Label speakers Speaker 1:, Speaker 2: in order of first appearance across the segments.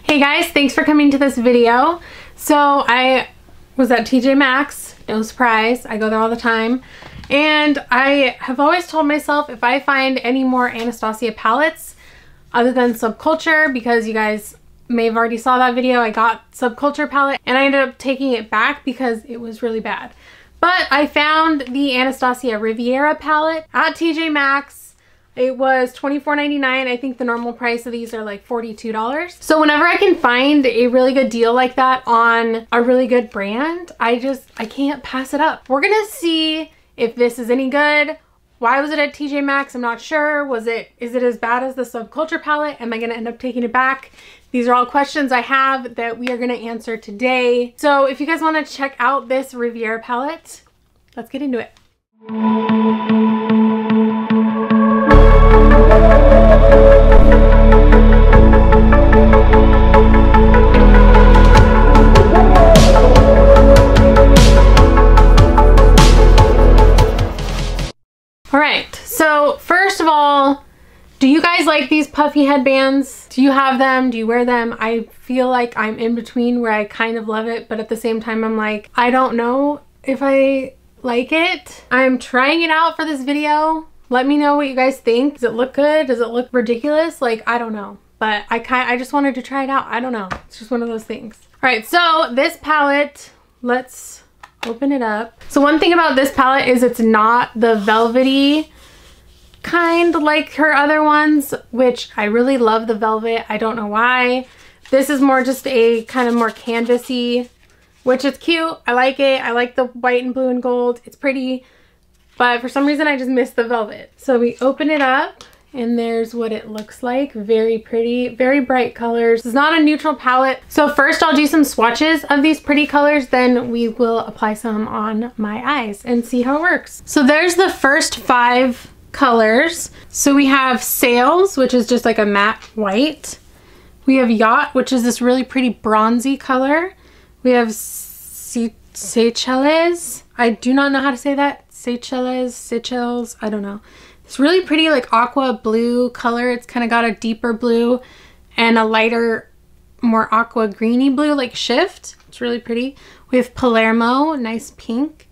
Speaker 1: Hey guys, thanks for coming to this video. So I was at TJ Maxx, no surprise, I go there all the time. And I have always told myself if I find any more Anastasia palettes other than Subculture, because you guys may have already saw that video, I got Subculture palette and I ended up taking it back because it was really bad. But I found the Anastasia Riviera palette at TJ Maxx. It was $24.99. I think the normal price of these are like $42. So whenever I can find a really good deal like that on a really good brand, I can't pass it up. We're gonna see if this is any good. Why was it at TJ Maxx? I'm not sure. Is it as bad as the Subculture palette? Am I gonna end up taking it back? These are all questions I have that we are gonna answer today. So if you guys wanna check out this Riviera palette, let's get into it. Alright, so first of all, do you guys like these puffy headbands? Do you have them? Do you wear them? I feel like I'm in between where I kind of love it, but at the same time I'm like, I don't know if I like it. I'm trying it out for this video. Let me know what you guys think. Does it look good? Does it look ridiculous? Like, I don't know. But I just wanted to try it out. I don't know. It's just one of those things. Alright, so this palette, let's open it up. So one thing about this palette is it's not the velvety kind like her other ones, which I really love the velvet. I don't know why. This is more just a kind of more canvasy, which is cute. I like it. I like the white and blue and gold. It's pretty, but for some reason I just miss the velvet. So we open it up and there's what it looks like. Very pretty, very bright colors. It's not a neutral palette. So first I'll do some swatches of these pretty colors, then we will apply some on my eyes and see how it works. So there's the first 5 colors. So we have Sails, which is just like a matte white. We have Yacht, which is this really pretty bronzy color. We have Seychelles. I do not know how to say that. Seychelles, I don't know. It's really pretty like aqua blue color. It's kind of got a deeper blue and a lighter, more aqua greeny blue like shift. It's really pretty. We have Palermo, nice pink.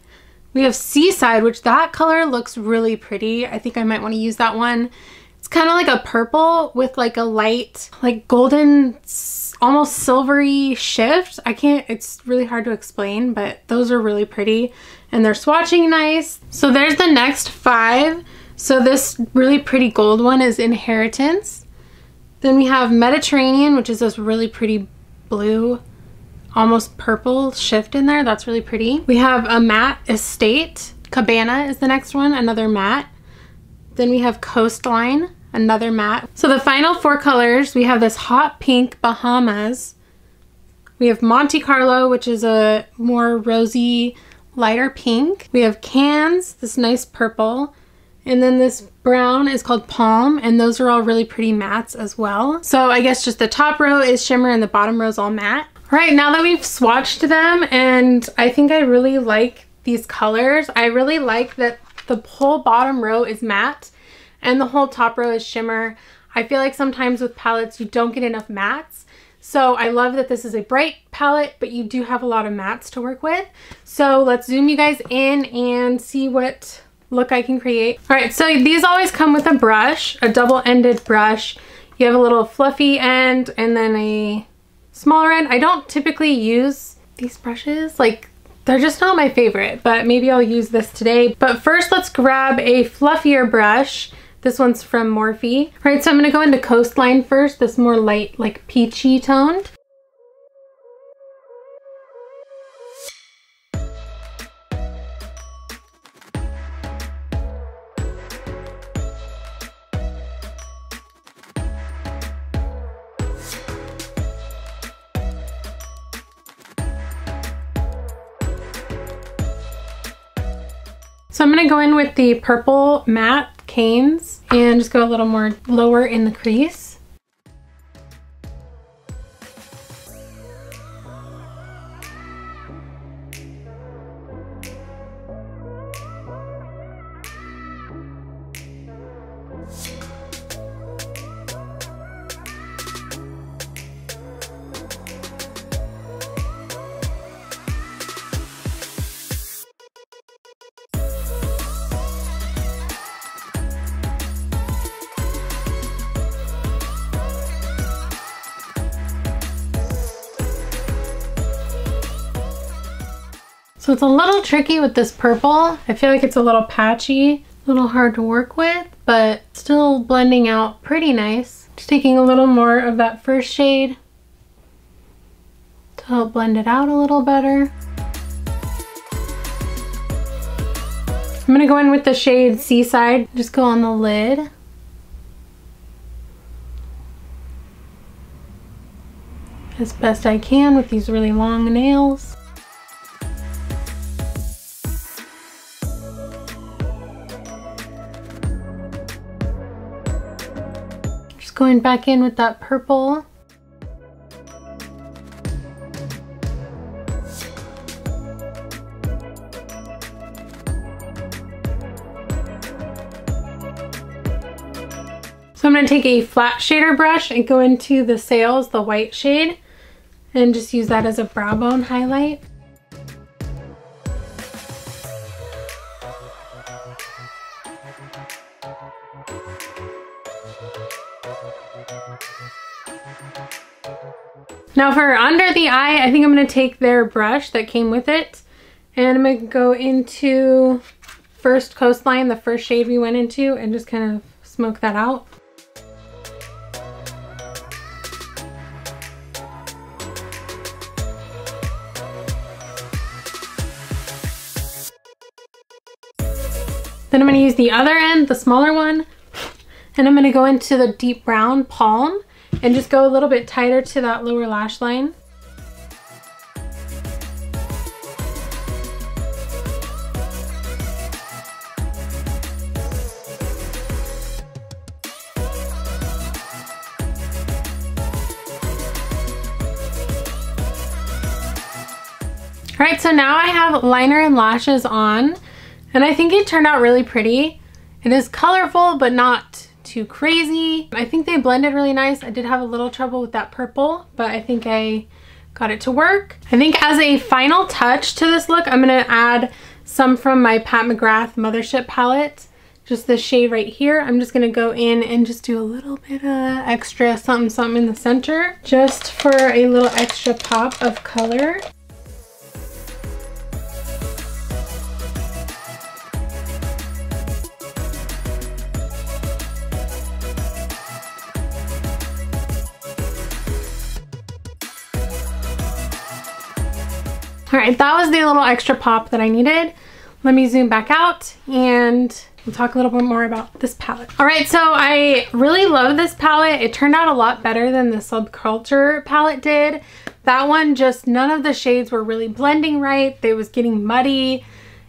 Speaker 1: We have Seaside, which that color looks really pretty. I think I might want to use that one. It's kind of like a purple with like a light, like golden, almost silvery shift. It's really hard to explain, but those are really pretty and they're swatching nice. So there's the next 5. So this really pretty gold one is Inheritance. Then we have Mediterranean, which is this really pretty blue, almost purple shift in there. That's really pretty. We have a matte Estate. Cabana is the next one, another matte. Then we have Coastline, another matte. So the final 4 colors, we have this hot pink Bahamas. We have Monte Carlo, which is a more rosy, lighter pink. We have Cannes, this nice purple. And then this brown is called Palm, and those are all really pretty mattes as well. So I guess just the top row is shimmer and the bottom row is all matte. All right, now that we've swatched them, and I think I really like these colors. I really like that the whole bottom row is matte and the whole top row is shimmer. I feel like sometimes with palettes you don't get enough mattes. So I love that this is a bright palette, but you do have a lot of mattes to work with. So let's zoom you guys in and see what look I can create. All right, so these always come with a brush, a double-ended brush. You have a little fluffy end and then a smaller end. I don't typically use these brushes. Like, they're just not my favorite, but maybe I'll use this today. But first, let's grab a fluffier brush. This one's from Morphe. All right, so I'm gonna go into Coastline first, this more light, like peachy toned. So I'm gonna go in with the purple matte Canes and just go a little more lower in the crease. So it's a little tricky with this purple. I feel like it's a little patchy, a little hard to work with, but still blending out pretty nice. Just taking a little more of that first shade to help blend it out a little better. I'm gonna go in with the shade Seaside. Just go on the lid. As best I can with these really long nails. Just going back in with that purple. So I'm going to take a flat shader brush and go into the Sails, the white shade, and just use that as a brow bone highlight. Now for under the eye, I think I'm going to take their brush that came with it, and I'm going to go into First Coastline, the first shade we went into, and just kind of smoke that out. Then I'm going to use the other end, the smaller one, and I'm going to go into the deep brown Palm and just go a little bit tighter to that lower lash line. Alright, so now I have liner and lashes on. And I think it turned out really pretty. It is colorful, but not too crazy. I think they blended really nice. I did have a little trouble with that purple, but I think I got it to work. I think as a final touch to this look, I'm gonna add some from my Pat McGrath Mothership palette. Just this shade right here. I'm just gonna go in and just do a little bit of extra something something in the center, just for a little extra pop of color. Alright, that was the little extra pop that I needed. Let me zoom back out and we'll talk a little bit more about this palette. Alright, so I really love this palette. It turned out a lot better than the Subculture palette did. That one, just none of the shades were really blending right. They was getting muddy.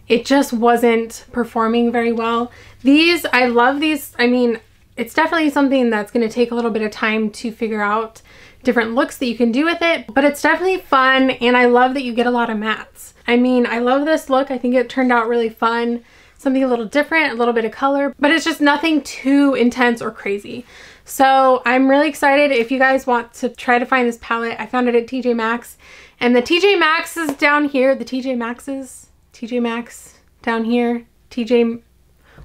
Speaker 1: It just wasn't performing very well. These, I love these. I mean, it's definitely something that's going to take a little bit of time to figure out different looks that you can do with it, but it's definitely fun, and I love that you get a lot of mattes. I mean, I love this look. I think it turned out really fun. Something a little different, a little bit of color, but it's just nothing too intense or crazy. So I'm really excited. If you guys want to try to find this palette, I found it at TJ Maxx, and the TJ Maxx is down here. The TJ Maxx down here, TJ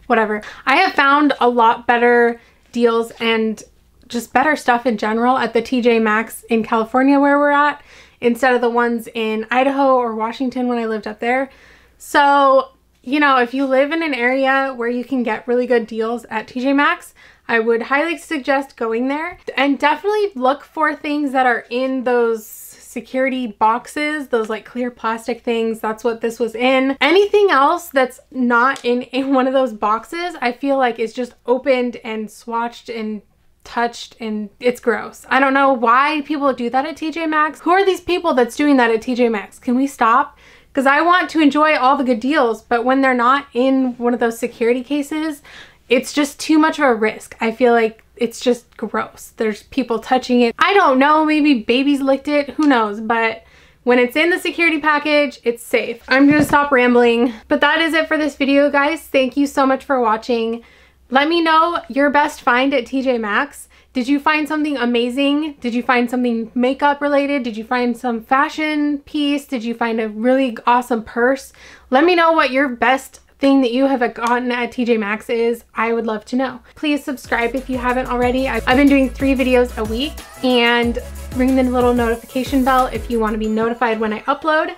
Speaker 1: whatever. I have found a lot better deals and just better stuff in general at the TJ Maxx in California where we're at, instead of the ones in Idaho or Washington when I lived up there. So, you know, if you live in an area where you can get really good deals at TJ Maxx, I would highly suggest going there. And definitely look for things that are in those security boxes, those like clear plastic things. That's what this was in. Anything else that's not in one of those boxes, I feel like is just opened and swatched and touched, and it's gross. I don't know why people do that at TJ Maxx. Who are these people that's doing that at TJ Maxx? Can we stop? Because I want to enjoy all the good deals, but when they're not in one of those security cases, it's just too much of a risk. I feel like it's just gross. There's people touching it. I don't know, maybe babies licked it, who knows, but when it's in the security package, it's safe. I'm gonna stop rambling, but that is it for this video, guys. Thank you so much for watching. Let me know your best find at TJ Maxx. Did you find something amazing? Did you find something makeup related? Did you find some fashion piece? Did you find a really awesome purse? Let me know what your best thing that you have gotten at TJ Maxx is. I would love to know. Please subscribe if you haven't already. I've been doing 3 videos a week, and ring the little notification bell if you want to be notified when I upload.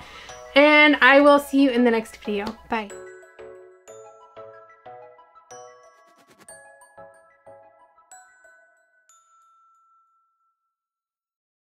Speaker 1: And I will see you in the next video. Bye.